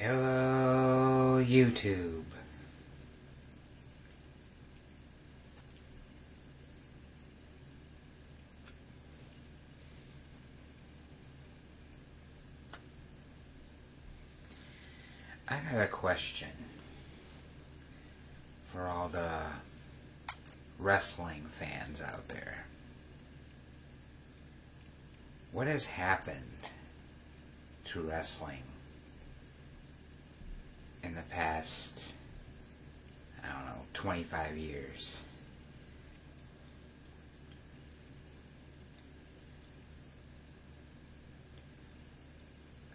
Hello, YouTube. I got a question for all the wrestling fans out there. What has happened to wrestling in the past, 25 years?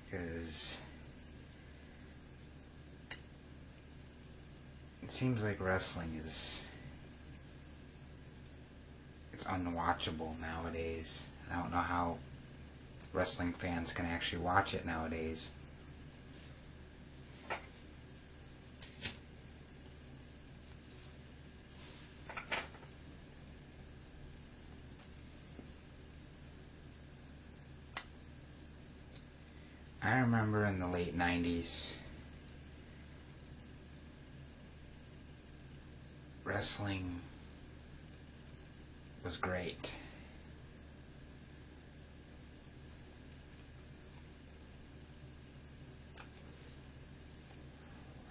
Because it seems like wrestling it's unwatchable nowadays. I don't know how wrestling fans can actually watch it nowadays. I remember in the late 90s, wrestling was great.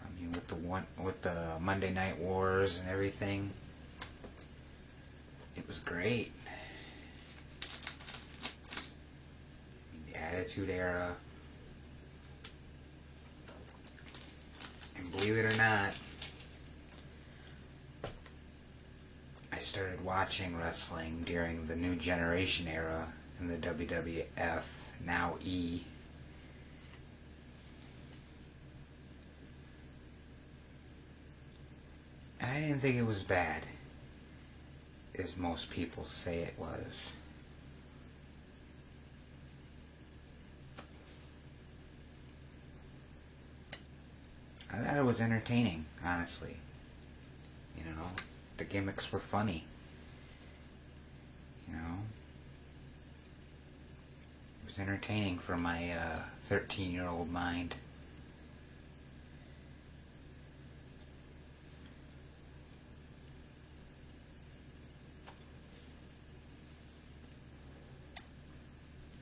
I mean, with the Monday Night Wars and everything, it was great. I mean, the Attitude Era. And believe it or not, I started watching wrestling during the New Generation era in the WWF, now E. And I didn't think it was bad, as most people say it was. I thought it was entertaining, honestly. You know, the gimmicks were funny. You know, it was entertaining for my 13-year-old mind.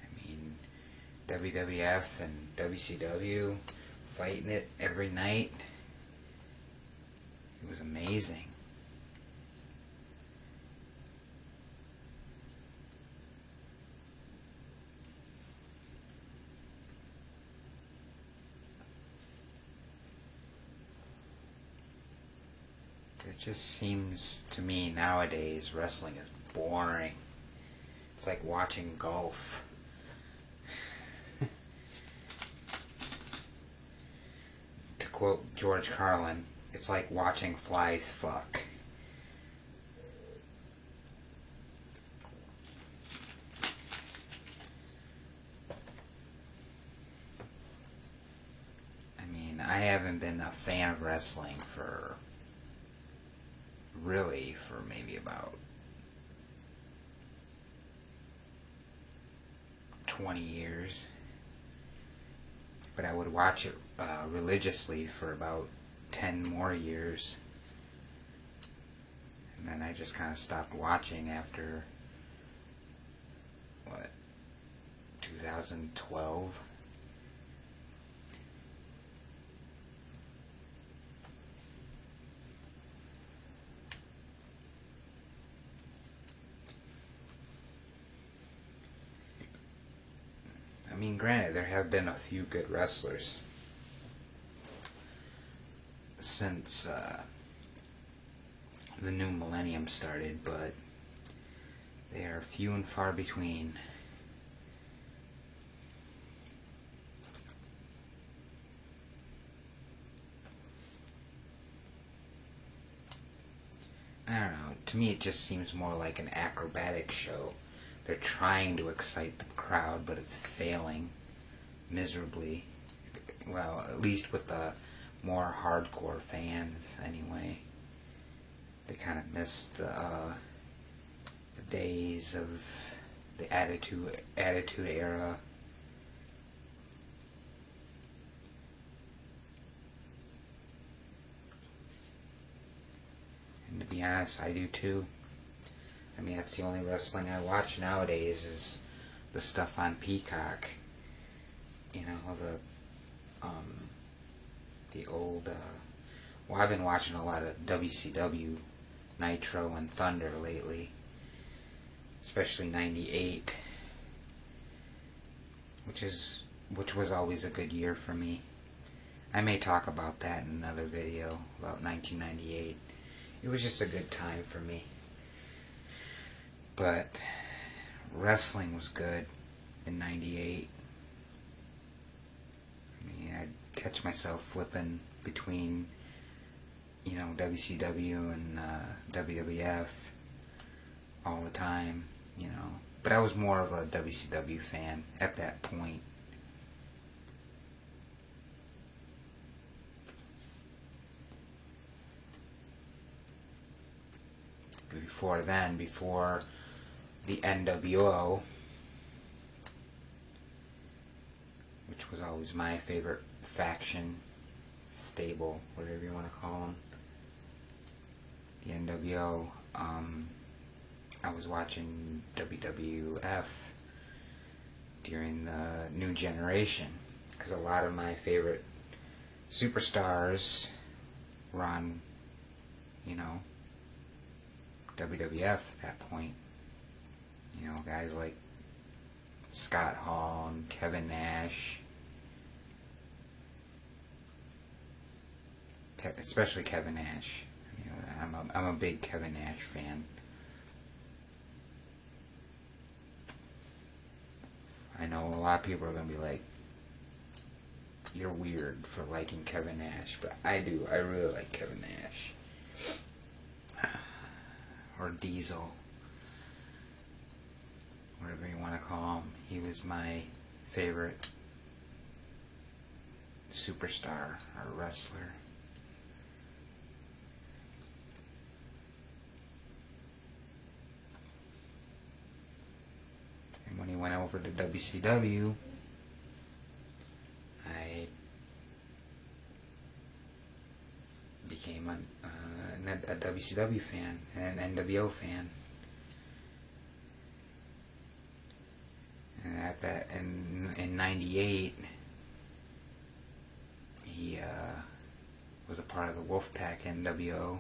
I mean, WWF and WCW fighting it every night. It was amazing. It just seems to me nowadays wrestling is boring. It's like watching golf. To quote George Carlin, it's like watching flies fuck. I mean, I haven't been a fan of wrestling for maybe about 20 years. But I would watch it religiously for about 10 more years. And then I just kind of stopped watching after, 2012? I mean, granted, there have been a few good wrestlers since the new millennium started, but they are few and far between. I don't know, to me it just seems more like an acrobatic show. They're trying to excite the crowd, but it's failing miserably. Well, at least with the more hardcore fans, anyway. They kind of miss the days of the Attitude Era. honest, I do too. I mean, that's the only wrestling I watch nowadays is the stuff on Peacock. You know, the old, well, I've been watching a lot of WCW, Nitro, and Thunder lately. Especially 98. Which was always a good year for me. I may talk about that in another video about 1998. It was just a good time for me. But wrestling was good in 98. I mean, I'd catch myself flipping between, you know, WCW and WWF all the time, you know. But I was more of a WCW fan at that point. Before then, before the NWO, which was always my favorite faction, stable, whatever you want to call them, the NWO, I was watching WWF during the New Generation, because a lot of my favorite superstars were on, you know, WWF at that point. You know, guys like Scott Hall and Kevin Nash, especially Kevin Nash. You know, I'm a big Kevin Nash fan. I know a lot of people are going to be like, you're weird for liking Kevin Nash, but I do. I really like Kevin Nash. Or Diesel. Whatever you want to call him. He was my favorite superstar or wrestler. And when he went over to WCW, I became a WCW fan and an NWO fan. And at that, in '98, he was a part of the Wolfpack NWO.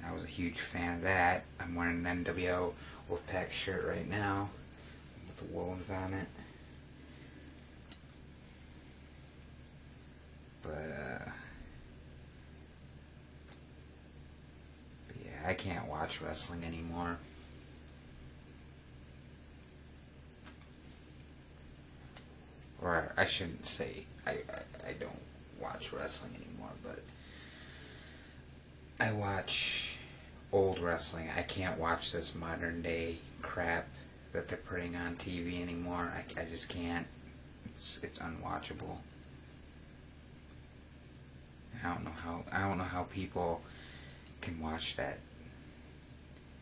I was a huge fan of that. I'm wearing an NWO Wolfpack shirt right now with the wolves on it. But yeah, I can't watch wrestling anymore. Or I shouldn't say I don't watch wrestling anymore, but I watch old wrestling. I can't watch this modern day crap that they're putting on TV anymore. I just can't. It's unwatchable. I don't know how people can watch that.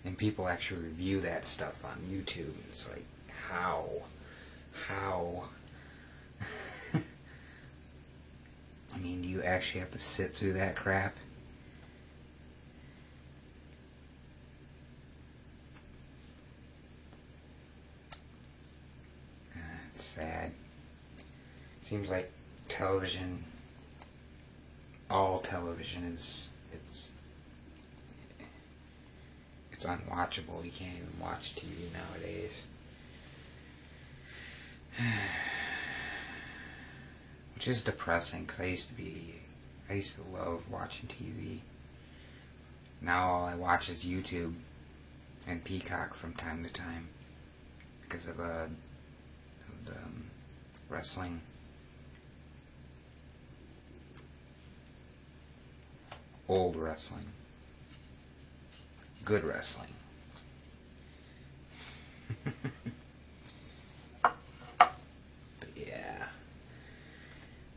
And people actually review that stuff on YouTube. It's like, how? I mean, do you actually have to sit through that crap? It's sad. It seems like television, all television it's unwatchable. You can't even watch TV nowadays. Which is depressing, because I used to love watching TV. Now all I watch is YouTube and Peacock from time to time because of the wrestling. Old wrestling. Good wrestling.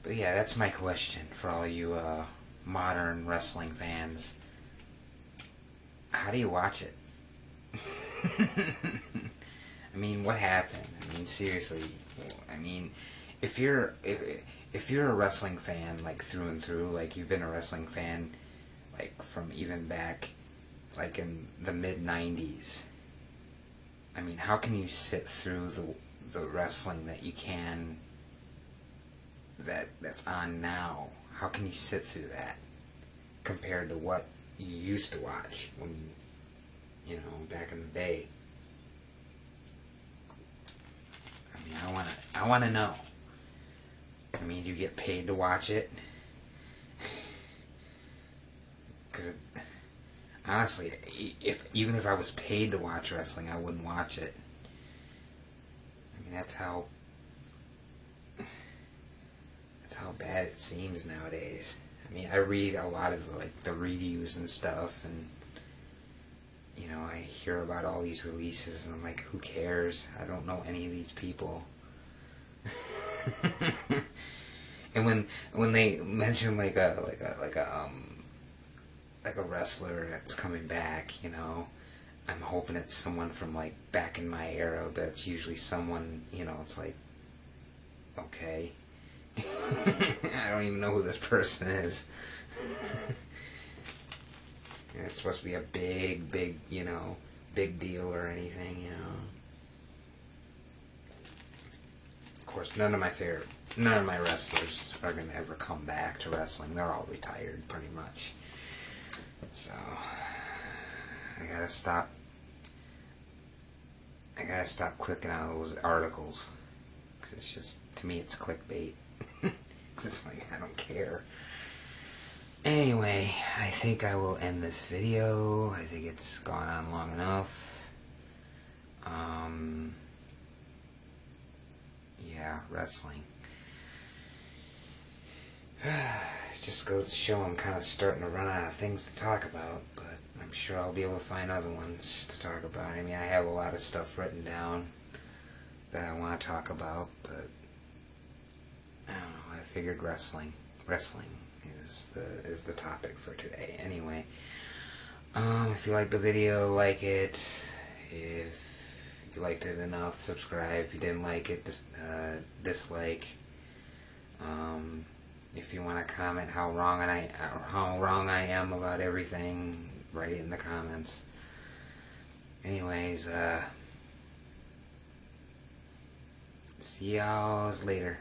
But yeah, that's my question for all you modern wrestling fans. How do you watch it? I mean, what happened? I mean, seriously. I mean, if you're a wrestling fan like through and through, like you've been a wrestling fan like from even back like in the mid-90s. I mean, how can you sit through the wrestling that you can, that's on now? How can you sit through that compared to what you used to watch when back in the day? I mean, I want to know. I mean, do you get paid to watch it? Because honestly, even if I was paid to watch wrestling, I wouldn't watch it. I mean, that's how bad it seems nowadays. I mean, I read a lot of the reviews and stuff, and I hear about all these releases, and I'm like, who cares? I don't know any of these people. And when they mention like a wrestler that's coming back, I'm hoping it's someone from like back in my era, but it's usually someone, it's like, okay. I don't even know who this person is. And it's supposed to be a big deal or anything, Of course, none of my wrestlers are going to ever come back to wrestling. They're all retired, pretty much. So, I gotta stop clicking on those articles. Because it's just, to me, it's clickbait. Because it's like, I don't care. Anyway, I think I will end this video. I think it's gone on long enough. Yeah, wrestling. It just goes to show I'm kind of starting to run out of things to talk about, but I'm sure I'll be able to find other ones to talk about. I mean, I have a lot of stuff written down that I want to talk about, but I don't know, I figured wrestling is the topic for today. Anyway, if you liked the video, like it. If you liked it enough, subscribe. If you didn't like it, dislike. If you want to comment how wrong I am about everything, write it in the comments. Anyways, see y'all later.